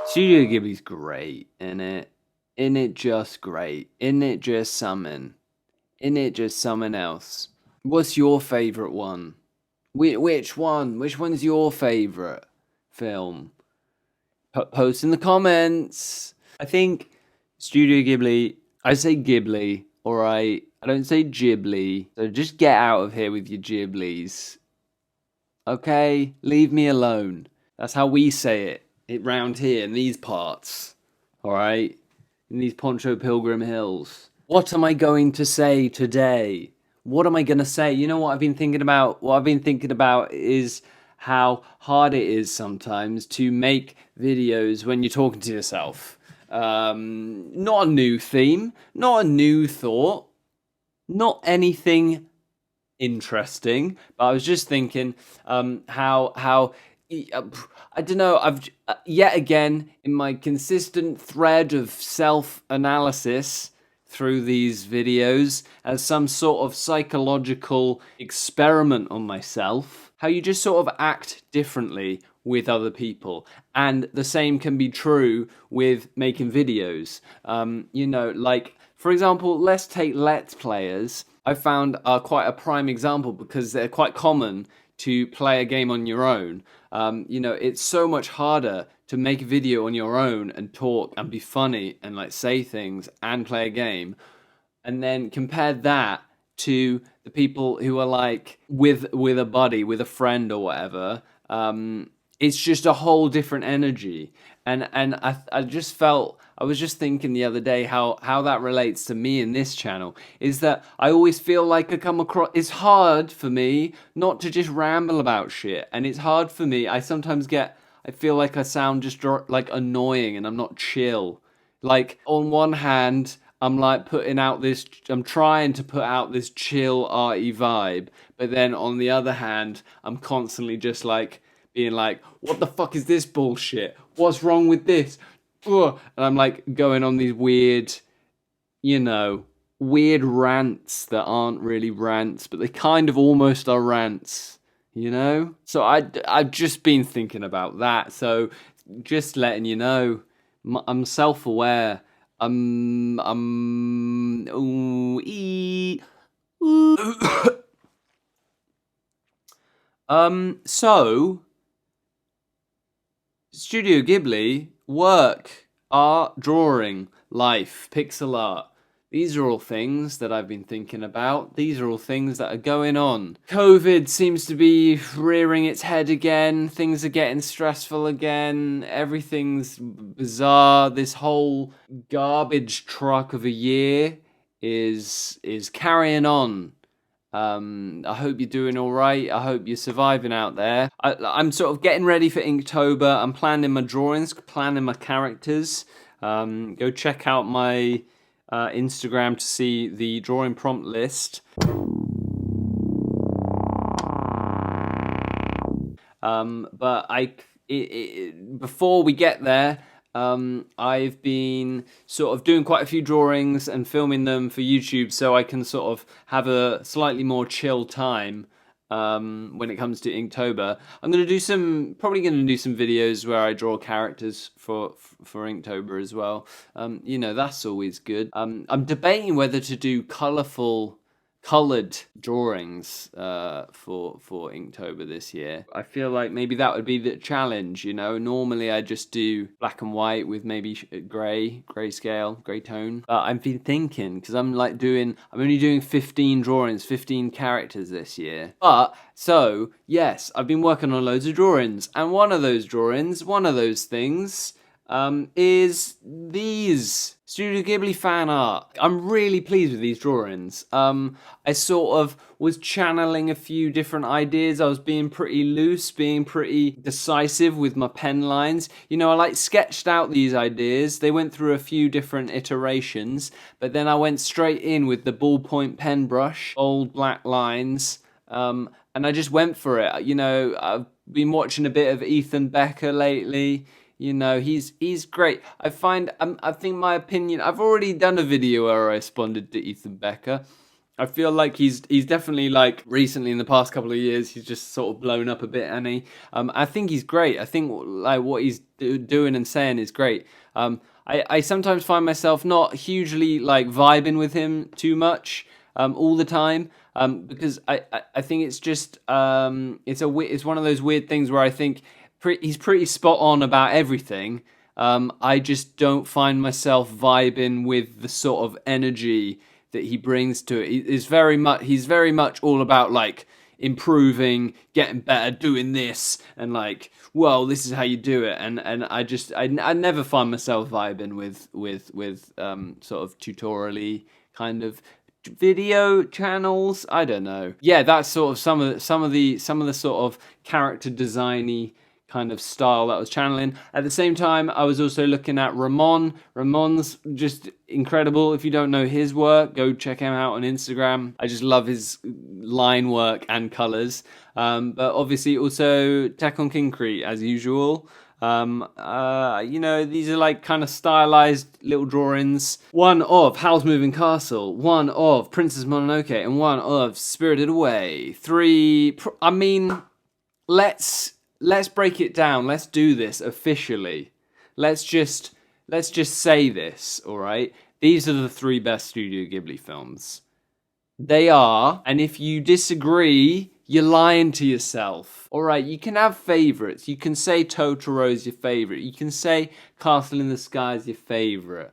Studio Ghibli's great, isn't it? Isn't it just great? Isn't it just something? Isn't it just something else? What's your favourite one? Which one? Which one's your favourite film? Post in the comments. I think Studio Ghibli, I say Ghibli, alright? I don't say Ghibli. So just get out of here with your Ghiblis. Okay? Leave me alone. That's how we say it round here in these parts. Alright? In these Poncho Pilgrim Hills. What am I going to say today? What am I going to say? You know what I've been thinking about? What I've been thinking about is how hard it is sometimes to make videos when you're talking to yourself. Not a new theme, not a new thought, not anything interesting, but I was just thinking how I don't know. I've yet again in my consistent thread of self-analysis through these videos as some sort of psychological experiment on myself. How you just sort of act differently with other people, and the same can be true with making videos. You know, like for example, let's take Let's Players. I found are quite a prime example because they're quite common to play a game on your own. You know, it's so much harder to make a video on your own and talk and be funny and like say things and play a game. And then compare that to the people who are like with a buddy, with a friend or whatever. It's just a whole different energy. And I just felt I was just thinking the other day how that relates to me in this channel is that I always feel like I come across. It's hard for me not to just ramble about shit, and it's hard for me. I sometimes get. I feel like I sound just like annoying, and I'm not chill. Like on one hand, I'm like putting out this. I'm trying to put out this chill, arty vibe, but then on the other hand, I'm constantly just like being like, "What the fuck is this bullshit? What's wrong with this?" Ugh. And I'm like going on these weird, you know, weird rants that aren't really rants, but they kind of almost are rants, you know? So I've just been thinking about that. So just letting you know, I'm self-aware. Ooh, ooh. So Studio Ghibli, work, art, drawing, life, pixel art. These are all things that I've been thinking about. These are all things that are going on. COVID seems to be rearing its head again. Things are getting stressful again. Everything's bizarre. This whole garbage truck of a year is carrying on. I hope you're doing all right. I hope you're surviving out there. I'm sort of getting ready for Inktober. I'm planning my drawings, planning my characters. Go check out my Instagram to see the drawing prompt list. Before we get there, I've been sort of doing quite a few drawings and filming them for YouTube so I can sort of have a slightly more chill time when it comes to Inktober. I'm going to do probably going to do some videos where I draw characters for Inktober as well. You know, that's always good. I'm debating whether to do coloured drawings for Inktober this year. I feel like maybe that would be the challenge, you know. Normally I just do black and white with maybe grayscale, grey tone. But I've been thinking, because I'm only doing 15 drawings, 15 characters this year. But, so, yes, I've been working on loads of drawings. And one of those drawings, one of those things, is these Studio Ghibli fan art. I'm really pleased with these drawings. I sort of was channeling a few different ideas. I was being pretty loose, being pretty decisive with my pen lines. You know, I like sketched out these ideas. They went through a few different iterations, but then I went straight in with the ballpoint pen brush, bold black lines, and I just went for it. You know, I've been watching a bit of Ethan Becker lately. You know, he's great. I think my opinion, I've already done a video where I responded to Ethan Becker. I feel like he's definitely like recently in the past couple of years he's just sort of blown up a bit, and I think he's great. I think like what he's doing and saying is great. I sometimes find myself not hugely like vibing with him too much all the time, because I think it's just it's one of those weird things where I think he's pretty spot on about everything. I just don't find myself vibing with the sort of energy that he brings to it. He's very much all about like improving, getting better, doing this, and like, well, this is how you do it. And I never find myself vibing with sort of tutorially kind of video channels. I don't know. Yeah, that's sort of some of the sort of character designy kind of style that I was channeling. At the same time, I was also looking at Ramon. Ramon's just incredible. If you don't know his work, go check him out on Instagram. I just love his line work and colors. But obviously also Tech on Concrete as usual. You know, these are like kind of stylized little drawings. One of Howl's Moving Castle, one of Princess Mononoke, and one of Spirited Away. I mean, let's break it down. Let's do this officially. Let's just say this, all right? These are the 3 best Studio Ghibli films. They are, and if you disagree, you're lying to yourself. All right, you can have favorites. You can say Totoro's your favorite. You can say Castle in the Sky is your favorite.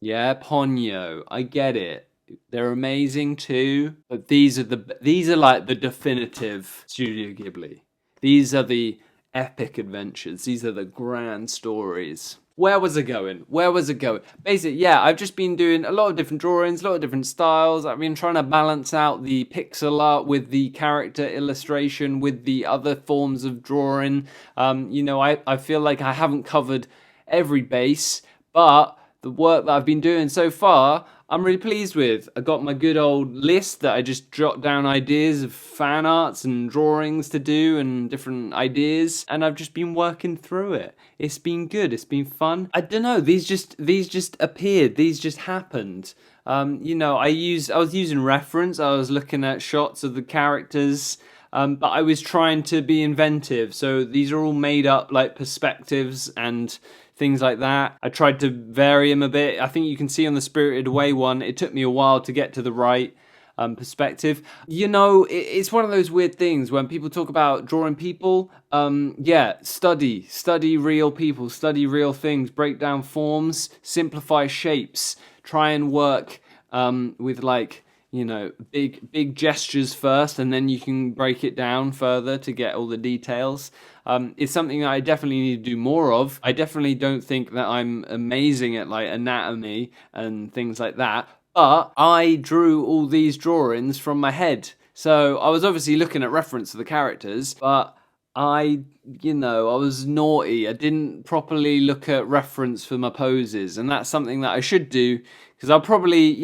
Yeah, Ponyo. I get it. They're amazing too, but these are like the definitive Studio Ghibli. These are the epic adventures. These are the grand stories. Where was it going? Basically, yeah, I've just been doing a lot of different drawings, a lot of different styles. I've been trying to balance out the pixel art with the character illustration, with the other forms of drawing. You know, I feel like I haven't covered every base, but the work that I've been doing so far, I'm really pleased with. I got my good old list that I just jot down ideas of fan arts and drawings to do and different ideas, and I've just been working through it. It's been good. It's been fun. I don't know. These just appeared. These just happened. You know, I was using reference. I was looking at shots of the characters. But I was trying to be inventive. So these are all made up like perspectives and things like that. I tried to vary them a bit. I think you can see on the Spirited Away one, it took me a while to get to the right perspective. You know, it's one of those weird things when people talk about drawing people. Yeah, study real people, study real things, break down forms, simplify shapes, try and work with like, you know, big gestures first, and then you can break it down further to get all the details. It's something that I definitely need to do more of. I definitely don't think that I'm amazing at like anatomy and things like that, but I drew all these drawings from my head. So I was obviously looking at reference to the characters, but I was naughty. I didn't properly look at reference for my poses, and that's something that I should do, because I'll probably,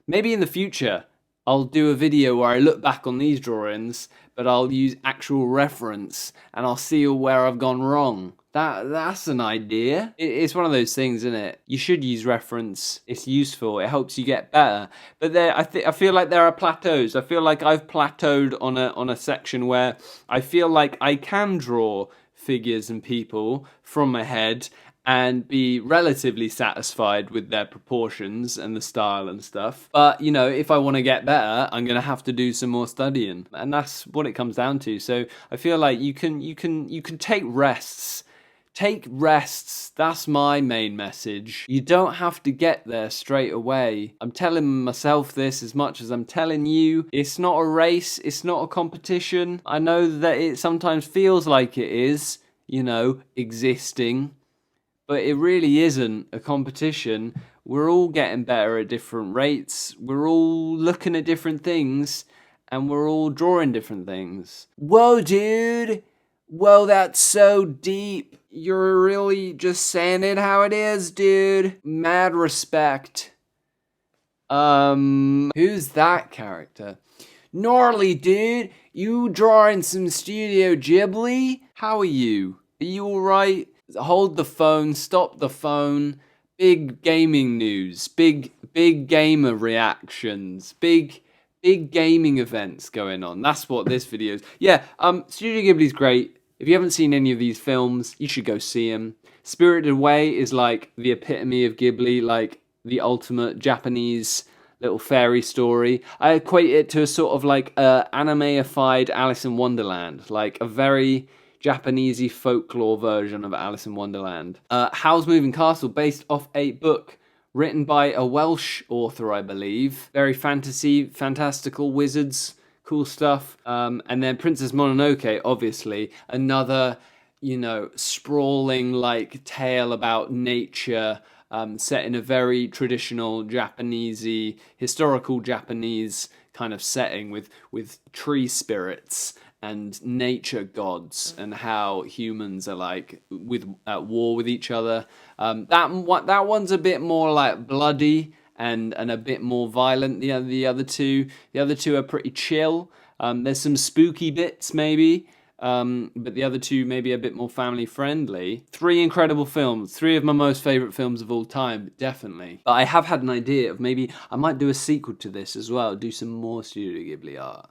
maybe in the future, I'll do a video where I look back on these drawings, but I'll use actual reference and I'll see where I've gone wrong. That's an idea. It's one of those things, isn't it? You should use reference. It's useful. It helps you get better. But I feel like there are plateaus. I feel like I've plateaued on a section where I feel like I can draw figures and people from my head and be relatively satisfied with their proportions and the style and stuff. But, if I want to get better, I'm going to have to do some more studying. And that's what it comes down to. So I feel like you can take rests. Take rests. That's my main message. You don't have to get there straight away. I'm telling myself this as much as I'm telling you. It's not a race. It's not a competition. I know that it sometimes feels like it is, existing. But it really isn't a competition. We're all getting better at different rates. We're all looking at different things. And we're all drawing different things. Whoa, dude. Whoa, that's so deep. You're really just saying it how it is, dude. Mad respect. Who's that character? Gnarly, dude. You drawing some Studio Ghibli? How are you? Are you alright? Hold the phone, stop the phone. Big gaming news, big gamer reactions, big big gaming events going on. That's what this video is. Yeah, Studio Ghibli's great. If you haven't seen any of these films, you should go see them. Spirited Away is like the epitome of Ghibli, like the ultimate Japanese little fairy story. I equate it to a sort of like anime-ified Alice in Wonderland, like a very Japanesey folklore version of Alice in Wonderland. Howl's Moving Castle, based off a book written by a Welsh author, I believe. Very fantastical wizards, cool stuff. And then Princess Mononoke, obviously, another, sprawling like tale about nature, set in a very traditional Japanesey, historical Japanese kind of setting with tree spirits and nature gods, and how humans are like at war with each other. That one's a bit more like bloody and a bit more violent. The other two are pretty chill. There's some spooky bits maybe, but the other two maybe a bit more family friendly. 3 incredible films, 3 of my most favorite films of all time, definitely. But I have had an idea of maybe I might do a sequel to this as well, do some more Studio Ghibli art.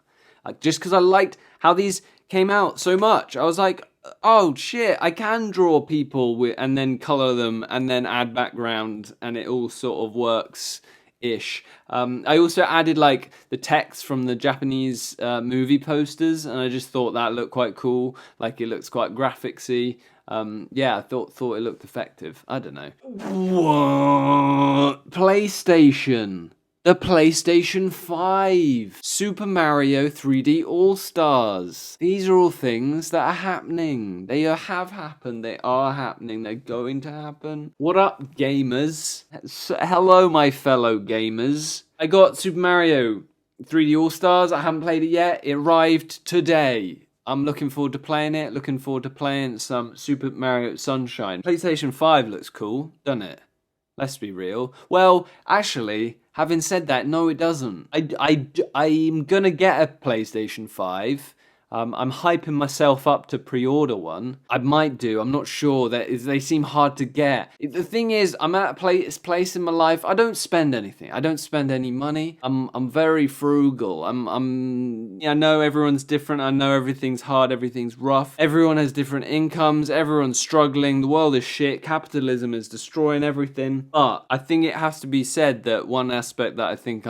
Just because I liked how these came out so much. I was like, oh shit, I can draw people and then color them and then add background, and it all sort of works-ish. I also added like the text from the Japanese movie posters, and I just thought that looked quite cool. Like it looks quite graphicsy. Yeah, I thought it looked effective. I don't know. What? PlayStation. The PlayStation 5, Super Mario 3D All-Stars. These are all things that are happening. They have happened. They are happening. They're going to happen. What up, gamers? Hello, my fellow gamers. I got Super Mario 3D All-Stars. I haven't played it yet. It arrived today. I'm looking forward to playing it. Looking forward to playing some Super Mario Sunshine. PlayStation 5 looks cool, doesn't it? Let's be real. Well, actually, having said that, no, it doesn't. I'm gonna get a PlayStation 5. I'm hyping myself up to pre-order one. I might do. I'm not sure. They seem hard to get. The thing is, I'm at a place in my life. I don't spend anything. I don't spend any money. I'm very frugal. I know everyone's different. I know everything's hard. Everything's rough. Everyone has different incomes. Everyone's struggling. The world is shit. Capitalism is destroying everything. But I think it has to be said that one aspect that I think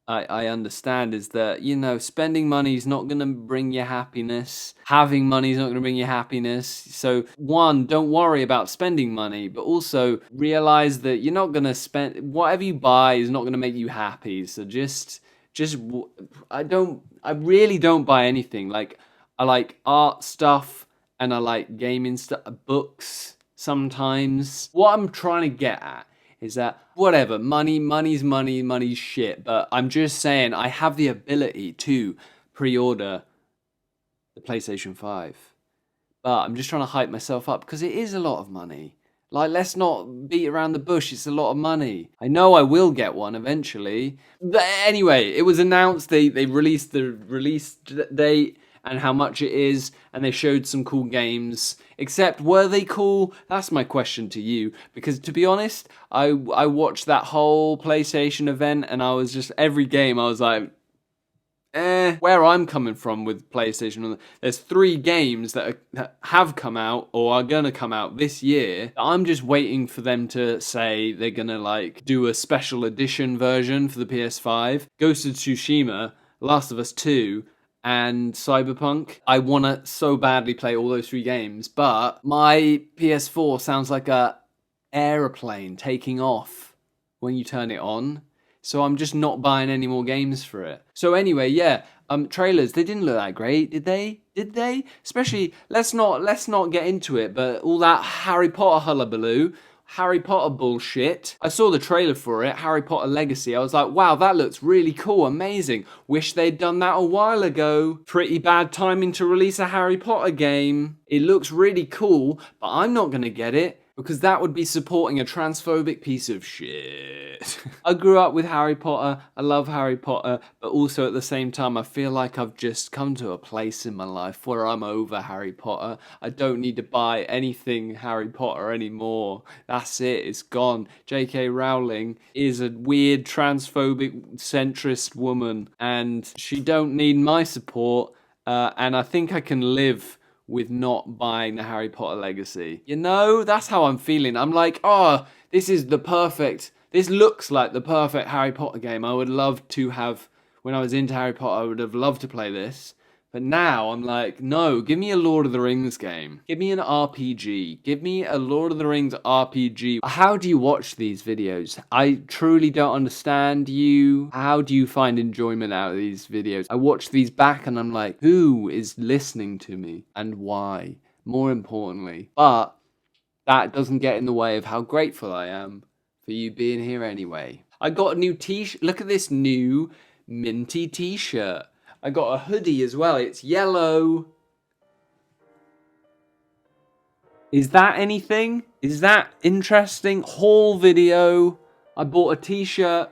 I understand is that, spending money is not going to bring you happiness. Having money is not going to bring you happiness. So, one, don't worry about spending money, but also realize that you're not going to spend, whatever you buy is not going to make you happy. So I really don't buy anything. Like, I like art stuff and I like gaming stuff, books sometimes. What I'm trying to get at is that whatever, money's shit, but I'm just saying I have the ability to pre-order the PlayStation 5. But I'm just trying to hype myself up because it is a lot of money. Like, let's not beat around the bush, it's a lot of money. I know I will get one eventually. But anyway, it was announced, they released the release date and how much it is, and they showed some cool games. Except, were they cool? That's my question to you. Because to be honest, I watched that whole PlayStation event, and I was just, every game I was like, where I'm coming from with PlayStation, there's 3 games that have come out or are gonna come out this year. I'm just waiting for them to say they're gonna like do a special edition version for the PS5. Ghost of Tsushima, Last of Us 2, and Cyberpunk. I want to so badly play all those 3 games, but my PS4 sounds like a aeroplane taking off when you turn it on. So I'm just not buying any more games for it. So anyway, yeah, trailers, they didn't look that great, did they? Did they? Especially, let's not get into it, but all that Harry Potter hullabaloo, Harry Potter bullshit. I saw the trailer for it, Harry Potter Legacy. I was like, wow, that looks really cool, amazing. Wish they'd done that a while ago. Pretty bad timing to release a Harry Potter game. It looks really cool, but I'm not gonna get it because that would be supporting a transphobic piece of shit. I grew up with Harry Potter, I love Harry Potter, but also at the same time I feel like I've just come to a place in my life where I'm over Harry Potter. I don't need to buy anything Harry Potter anymore. That's it, it's gone. J.K. Rowling is a weird transphobic centrist woman and she don't need my support, and I think I can live with not buying the Harry Potter legacy. You know, that's how I'm feeling. I'm like, oh, this looks like the perfect Harry Potter game. I would love to have, when I was into Harry Potter, I would have loved to play this. But now I'm like, no, give me a Lord of the Rings game. Give me an RPG. Give me a Lord of the Rings RPG. How do you watch these videos? I truly don't understand you. How do you find enjoyment out of these videos? I watch these back and I'm like, who is listening to me and why? More importantly. But that doesn't get in the way of how grateful I am for you being here anyway. I got a new t-shirt. Look at this new minty t-shirt. I got a hoodie as well. It's yellow. Is that anything? Is that interesting? Haul video. I bought a t-shirt,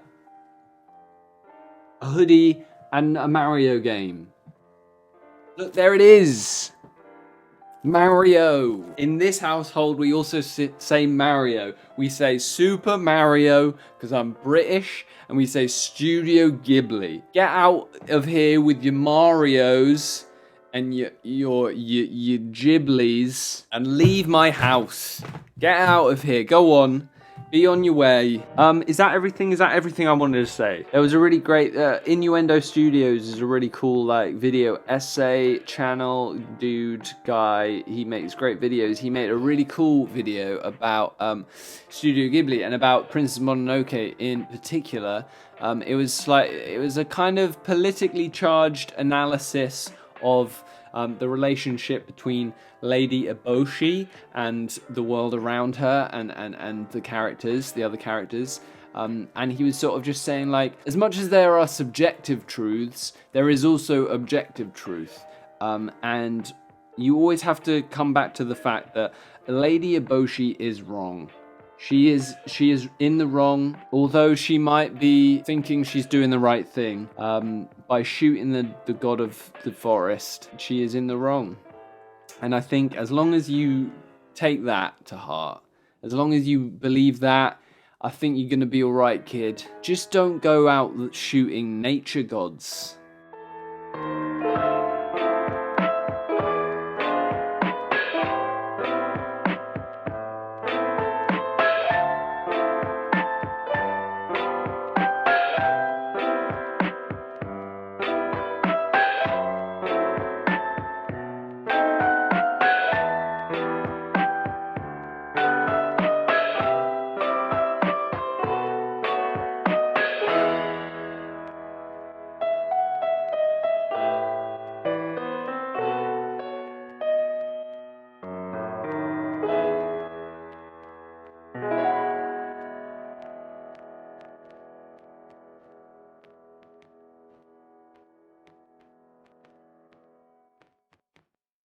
a hoodie, and a Mario game. Look, there it is. Mario. In this household, we also say Mario. We say Super Mario because I'm British, and we say Studio Ghibli. Get out of here with your Marios and your Ghiblis and leave my house. Get out of here. Go on. Be on your way. Is that everything? Is that everything I wanted to say? There was a really great Innuendo Studios is a really cool like video essay channel dude guy. He makes great videos. He made a really cool video about Studio Ghibli and about Princess Mononoke in particular. It was a kind of politically charged analysis of the relationship between Lady Eboshi and the world around her and the characters, the other characters. And he was sort of just saying like, as much as there are subjective truths, there is also objective truth. And you always have to come back to the fact that Lady Eboshi is wrong. She is in the wrong, although she might be thinking she's doing the right thing. By shooting the god of the forest, she is in the wrong. And I think as long as you take that to heart, as long as you believe that, I think you're going to be alright, kid. Just don't go out shooting nature gods.